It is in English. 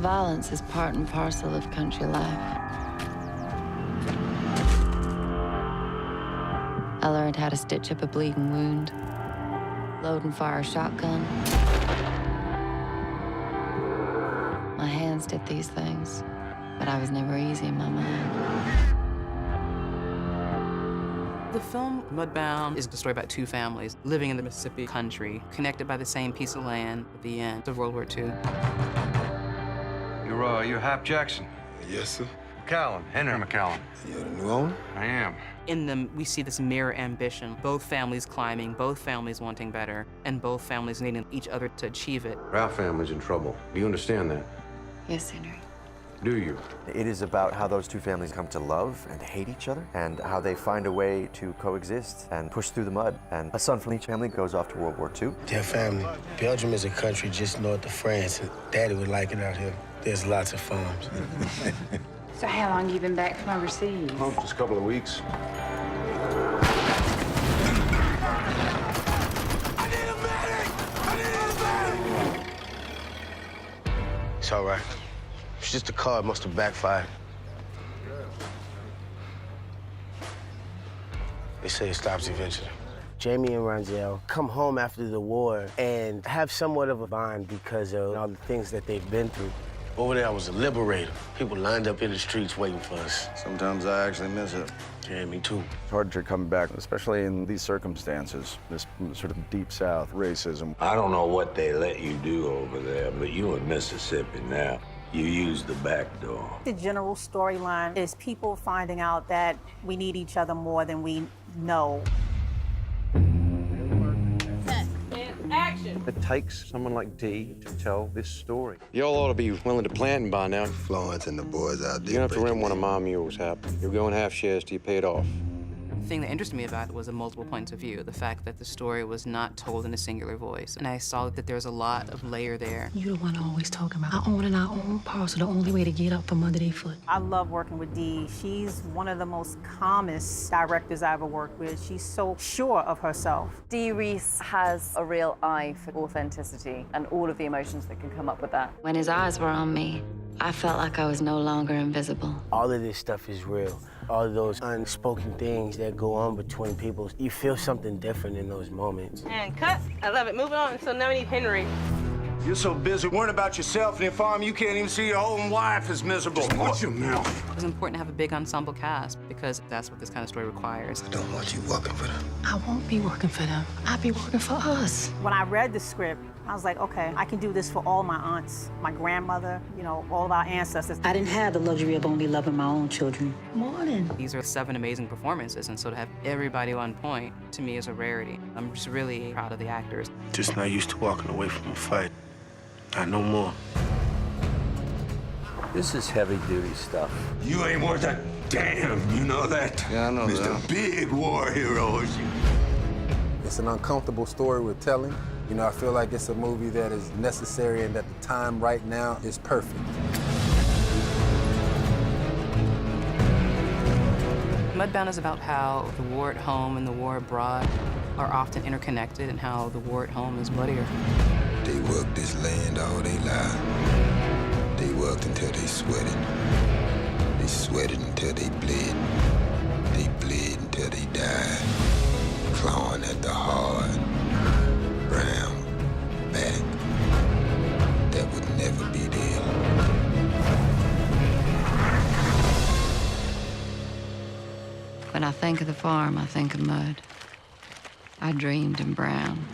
Violence is part and parcel of country life. I learned how to stitch up a bleeding wound, load and fire a shotgun. My hands did these things, but I was never easy in my mind. The film Mudbound is a story about two families living in the Mississippi country, connected by the same piece of land at the end of World War II. You're Hap Jackson? Yes, sir. McCallum, Henry McCallum. You're the new owner? I am. In them, we see this mirror ambition, both families climbing, both families wanting better, and both families needing each other to achieve it. Our family's in trouble. Do you understand that? Yes, Henry. Do you? It is about how those two families come to love and hate each other, and how they find a way to coexist and push through the mud. And a son from each family goes off to World War II. Dear family, Belgium is a country just north of France, and Daddy would like it out here. There's lots of farms. So how long you been back from overseas? Oh, just a couple of weeks. I need a medic! I need a medic! It's all right. It's just a car. It must have backfired. They say it stops eventually. Jamie and Ronzel come home after the war and have somewhat of a bond because of all the things that they've been through. Over there, I was a liberator. People lined up in the streets waiting for us. Sometimes I actually miss it. Yeah, me too. It's hard to come back, especially in these circumstances, this sort of deep South racism. I don't know what they let you do over there, but you in Mississippi now. You use the back door. The general storyline is people finding out that we need each other more than we know. Action. It takes someone like Dee to tell this story. Y'all ought to be willing to planting by now. Florence and the boys out there. You don't have to rent one of my mules, Hap. You're going half shares till you pay it off. The thing that interested me about it was the multiple points of view, the fact that the story was not told in a singular voice. And I saw that there's a lot of layer there. You're the one always talking about owning our own parcel, the only way to get up from under their foot. I love working with Dee. She's one of the most calmest directors I ever worked with. She's so sure of herself. Dee Reese has a real eye for authenticity and all of the emotions that can come up with that. When his eyes were on me, I felt like I was no longer invisible. All of this stuff is real. All of those unspoken things that go on between people, you feel something different in those moments. And cut. I love it. Moving on. So now we need Henry. You're so busy worrying about yourself and your farm, you can't even see your own wife is miserable. Watch your mouth. It was important to have a big ensemble cast because that's what this kind of story requires. I don't want you working for them. I won't be working for them. I'll be working for us. When I read the script, I was like, okay, I can do this for all my aunts, my grandmother, you know, all of our ancestors. I didn't have the luxury of only loving my own children. Morning. These are 7 amazing performances, and so to have everybody on point, to me, is a rarity. I'm just really proud of the actors. Just not used to walking away from a fight. Not no more. This is heavy-duty stuff. You ain't worth a damn, you know that? Yeah, I know that. Mr. Big War Hero. It's an uncomfortable story we're telling. You know, I feel like it's a movie that is necessary and that the time right now is perfect. Mudbound is about how the war at home and the war abroad are often interconnected and how the war at home is bloodier. They worked this land all their lives. They worked until they sweated. They sweated until they bled. They bled until they died. Clawing at the hard, brown back that would never be there. When I think of the farm, I think of mud. I dreamed in brown.